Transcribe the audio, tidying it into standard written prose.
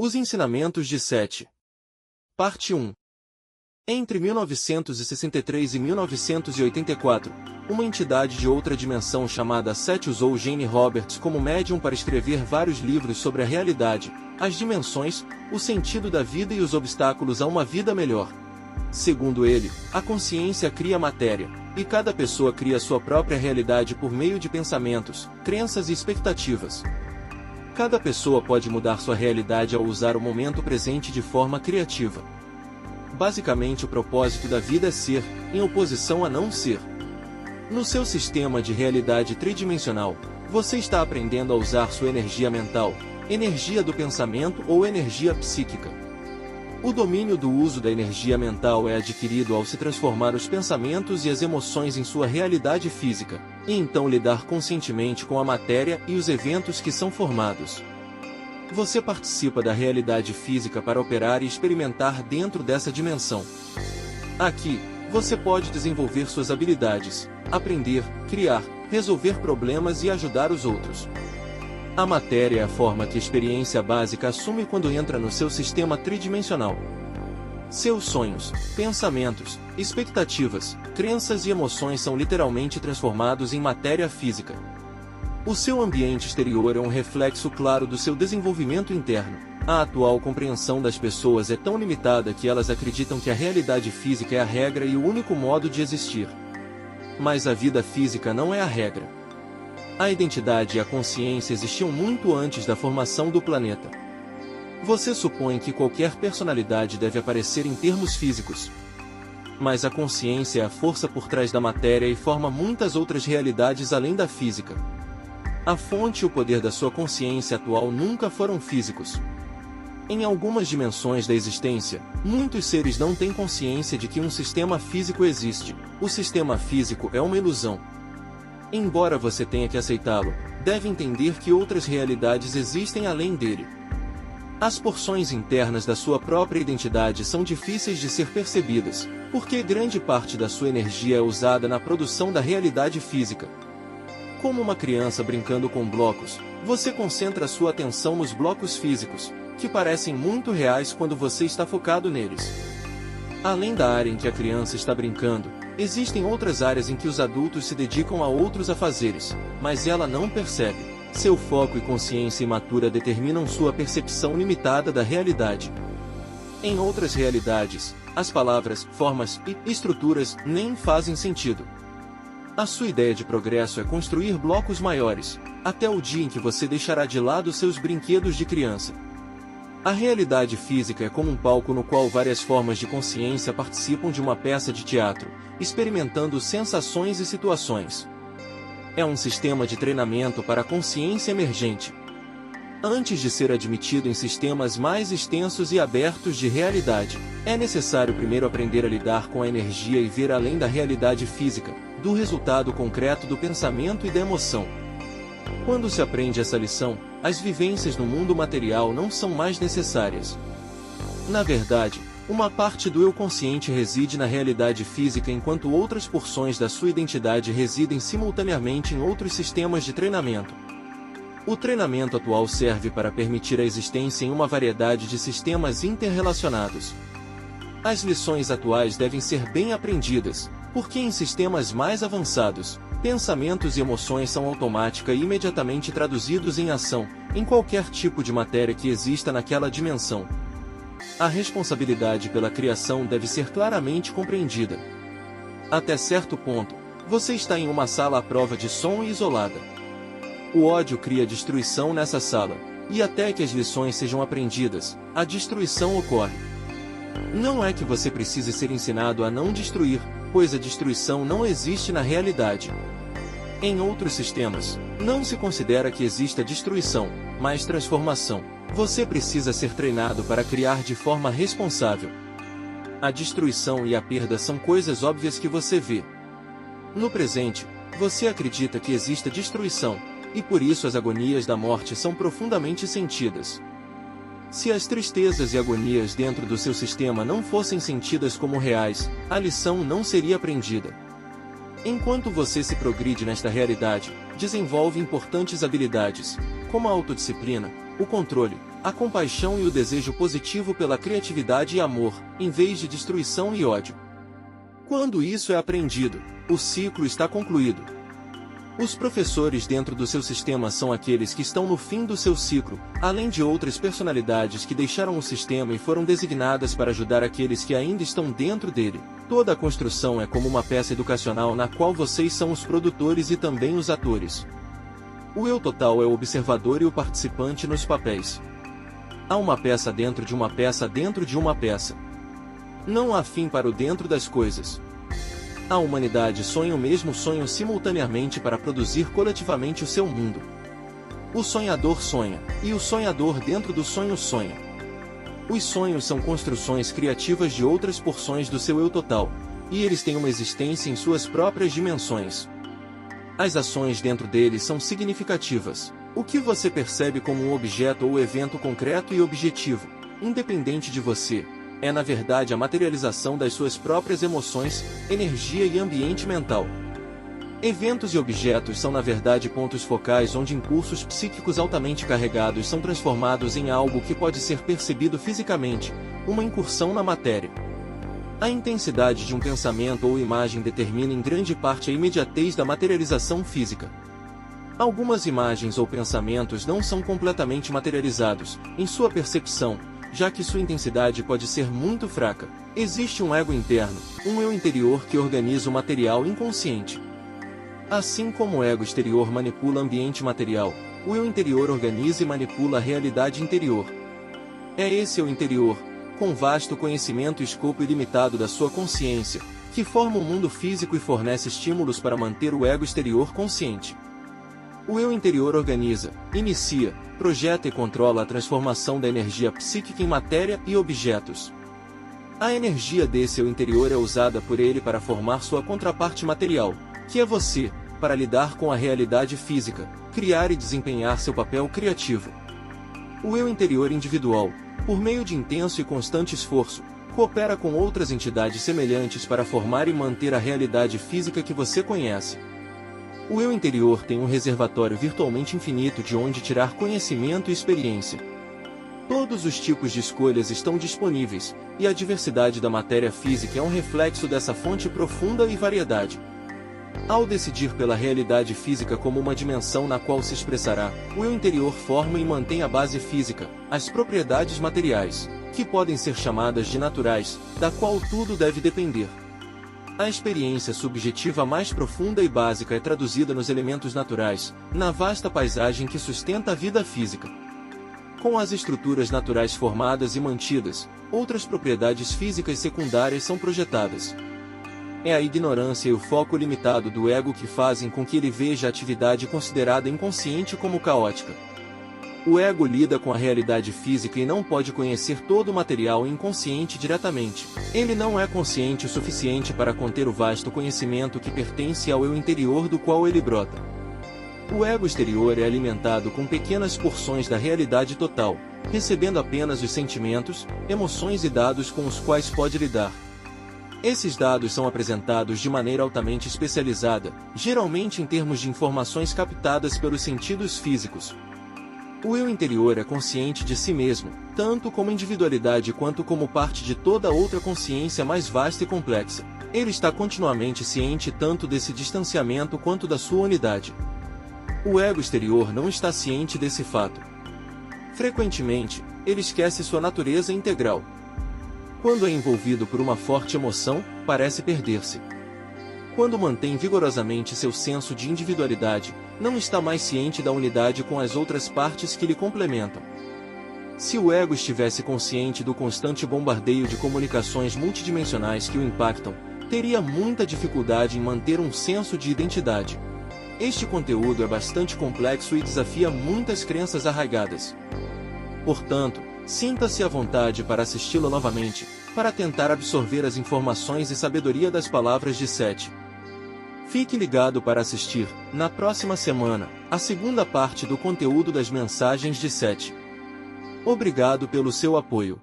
Os ensinamentos de Sete. Parte 1. Entre 1963 e 1984, uma entidade de outra dimensão chamada Sete usou Jane Roberts como médium para escrever vários livros sobre a realidade, as dimensões, o sentido da vida e os obstáculos a uma vida melhor. Segundo ele, a consciência cria matéria, e cada pessoa cria sua própria realidade por meio de pensamentos, crenças e expectativas. Cada pessoa pode mudar sua realidade ao usar o momento presente de forma criativa. Basicamente, o propósito da vida é ser, em oposição a não ser. No seu sistema de realidade tridimensional, você está aprendendo a usar sua energia mental, energia do pensamento ou energia psíquica. O domínio do uso da energia mental é adquirido ao se transformar os pensamentos e as emoções em sua realidade física, e então lidar conscientemente com a matéria e os eventos que são formados. Você participa da realidade física para operar e experimentar dentro dessa dimensão. Aqui, você pode desenvolver suas habilidades, aprender, criar, resolver problemas e ajudar os outros. A matéria é a forma que a experiência básica assume quando entra no seu sistema tridimensional. Seus sonhos, pensamentos, expectativas, crenças e emoções são literalmente transformados em matéria física. O seu ambiente exterior é um reflexo claro do seu desenvolvimento interno. A atual compreensão das pessoas é tão limitada que elas acreditam que a realidade física é a regra e o único modo de existir. Mas a vida física não é a regra. A identidade e a consciência existiam muito antes da formação do planeta. Você supõe que qualquer personalidade deve aparecer em termos físicos. Mas a consciência é a força por trás da matéria e forma muitas outras realidades além da física. A fonte e o poder da sua consciência atual nunca foram físicos. Em algumas dimensões da existência, muitos seres não têm consciência de que um sistema físico existe. O sistema físico é uma ilusão. Embora você tenha que aceitá-lo, deve entender que outras realidades existem além dele. As porções internas da sua própria identidade são difíceis de ser percebidas, porque grande parte da sua energia é usada na produção da realidade física. Como uma criança brincando com blocos, você concentra sua atenção nos blocos físicos, que parecem muito reais quando você está focado neles. Além da área em que a criança está brincando, existem outras áreas em que os adultos se dedicam a outros afazeres, mas ela não percebe. Seu foco e consciência imatura determinam sua percepção limitada da realidade. Em outras realidades, as palavras, formas e estruturas nem fazem sentido. A sua ideia de progresso é construir blocos maiores, até o dia em que você deixará de lado seus brinquedos de criança. A realidade física é como um palco no qual várias formas de consciência participam de uma peça de teatro, experimentando sensações e situações. É um sistema de treinamento para a consciência emergente. Antes de ser admitido em sistemas mais extensos e abertos de realidade, é necessário primeiro aprender a lidar com a energia e ver além da realidade física, do resultado concreto do pensamento e da emoção. Quando se aprende essa lição, as vivências no mundo material não são mais necessárias. Na verdade, uma parte do eu consciente reside na realidade física enquanto outras porções da sua identidade residem simultaneamente em outros sistemas de treinamento. O treinamento atual serve para permitir a existência em uma variedade de sistemas interrelacionados. As lições atuais devem ser bem aprendidas, porque em sistemas mais avançados, pensamentos e emoções são automática e imediatamente traduzidos em ação, em qualquer tipo de matéria que exista naquela dimensão. A responsabilidade pela criação deve ser claramente compreendida. Até certo ponto, você está em uma sala à prova de som e isolada. O ódio cria destruição nessa sala, e até que as lições sejam aprendidas, a destruição ocorre. Não é que você precise ser ensinado a não destruir, pois a destruição não existe na realidade. Em outros sistemas, não se considera que exista destruição, mas transformação. Você precisa ser treinado para criar de forma responsável. A destruição e a perda são coisas óbvias que você vê. No presente, você acredita que exista destruição, e por isso as agonias da morte são profundamente sentidas. Se as tristezas e agonias dentro do seu sistema não fossem sentidas como reais, a lição não seria aprendida. Enquanto você se progride nesta realidade, desenvolve importantes habilidades, como a autodisciplina, o controle, a compaixão e o desejo positivo pela criatividade e amor, em vez de destruição e ódio. Quando isso é aprendido, o ciclo está concluído. Os professores dentro do seu sistema são aqueles que estão no fim do seu ciclo, além de outras personalidades que deixaram o sistema e foram designadas para ajudar aqueles que ainda estão dentro dele. Toda a construção é como uma peça educacional na qual vocês são os produtores e também os atores. O eu total é o observador e o participante nos papéis. Há uma peça dentro de uma peça dentro de uma peça. Não há fim para o dentro das coisas. A humanidade sonha o mesmo sonho simultaneamente para produzir coletivamente o seu mundo. O sonhador sonha, e o sonhador dentro do sonho sonha. Os sonhos são construções criativas de outras porções do seu eu total, e eles têm uma existência em suas próprias dimensões. As ações dentro deles são significativas. O que você percebe como um objeto ou evento concreto e objetivo, independente de você, é na verdade a materialização das suas próprias emoções, energia e ambiente mental. Eventos e objetos são na verdade pontos focais onde impulsos psíquicos altamente carregados são transformados em algo que pode ser percebido fisicamente, uma incursão na matéria. A intensidade de um pensamento ou imagem determina em grande parte a imediatez da materialização física. Algumas imagens ou pensamentos não são completamente materializados, em sua percepção, já que sua intensidade pode ser muito fraca. Existe um ego interno, um eu interior que organiza o material inconsciente. Assim como o ego exterior manipula o ambiente material, o eu interior organiza e manipula a realidade interior. É esse eu interior, com vasto conhecimento e escopo ilimitado da sua consciência, que forma o mundo físico e fornece estímulos para manter o ego exterior consciente. O eu interior organiza, inicia, projeta e controla a transformação da energia psíquica em matéria e objetos. A energia desse eu interior é usada por ele para formar sua contraparte material, que é você, para lidar com a realidade física, criar e desempenhar seu papel criativo. O eu interior individual, por meio de intenso e constante esforço, coopera com outras entidades semelhantes para formar e manter a realidade física que você conhece. O eu interior tem um reservatório virtualmente infinito de onde tirar conhecimento e experiência. Todos os tipos de escolhas estão disponíveis, e a diversidade da matéria física é um reflexo dessa fonte profunda e variedade. Ao decidir pela realidade física como uma dimensão na qual se expressará, o eu interior forma e mantém a base física, as propriedades materiais, que podem ser chamadas de naturais, da qual tudo deve depender. A experiência subjetiva mais profunda e básica é traduzida nos elementos naturais, na vasta paisagem que sustenta a vida física. Com as estruturas naturais formadas e mantidas, outras propriedades físicas secundárias são projetadas. É a ignorância e o foco limitado do ego que fazem com que ele veja a atividade considerada inconsciente como caótica. O ego lida com a realidade física e não pode conhecer todo o material inconsciente diretamente. Ele não é consciente o suficiente para conter o vasto conhecimento que pertence ao eu interior do qual ele brota. O ego exterior é alimentado com pequenas porções da realidade total, recebendo apenas os sentimentos, emoções e dados com os quais pode lidar. Esses dados são apresentados de maneira altamente especializada, geralmente em termos de informações captadas pelos sentidos físicos. O eu interior é consciente de si mesmo, tanto como individualidade quanto como parte de toda outra consciência mais vasta e complexa. Ele está continuamente ciente tanto desse distanciamento quanto da sua unidade. O ego exterior não está ciente desse fato. Frequentemente, ele esquece sua natureza integral. Quando é envolvido por uma forte emoção, parece perder-se. Quando mantém vigorosamente seu senso de individualidade, não está mais ciente da unidade com as outras partes que lhe complementam. Se o ego estivesse consciente do constante bombardeio de comunicações multidimensionais que o impactam, teria muita dificuldade em manter um senso de identidade. Este conteúdo é bastante complexo e desafia muitas crenças arraigadas. Portanto, sinta-se à vontade para assisti-lo novamente, para tentar absorver as informações e sabedoria das palavras de Sete. Fique ligado para assistir, na próxima semana, a segunda parte do conteúdo das mensagens de Sete. Obrigado pelo seu apoio.